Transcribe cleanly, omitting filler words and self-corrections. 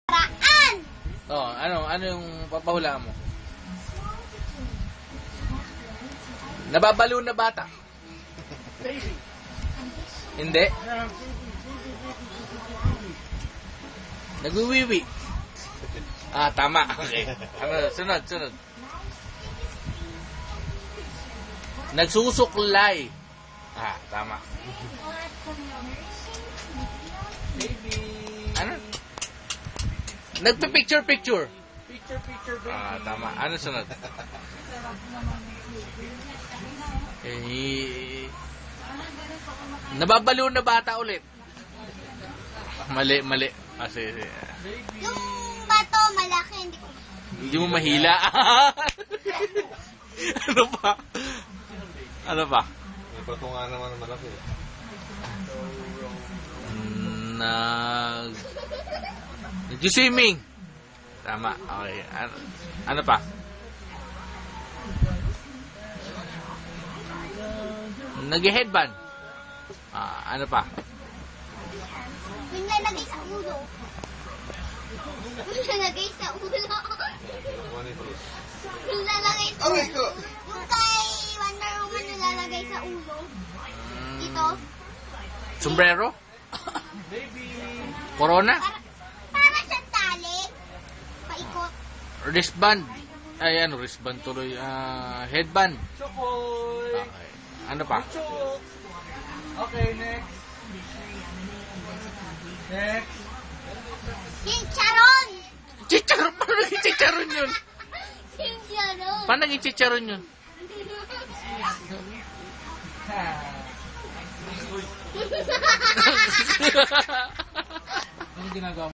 Paraan! Oh, ano yung papahulaan mo? Nababalo na bata. Hindi. Nagwiwiwi. Ah, tama. Okay. Ano, sunod. Nagsusuklay. Ah, tama. Ano? Nagpipicture. Picture. Ah, tama. Ano sunod? Nababalo na bata ulit. Mali. Ah, sige. Yung bato malaki, hindi ko. Hindi mo mahila. Ano pa? May bato nga naman na malaki. Nag-swimming. Tama. Okay. Ano pa? Nag-headband. Ah, ano pa? Yung lalagay sa ulo. Yung lalagay sa ulo. Yung lalagay sa ulo. Yung kay Wonder Woman yung lalagay sa ulo. Ito. Sombrero? Corona? Para sa tali. Paikot. Wristband. Ay, wristband tuloy. Headband. Okay. Ano pa? Okay, next. Chicharon! Chicharon? Paano naging chicharon yun? Chicharon! Paano naging chicharon yun? Ano ginagawa mo?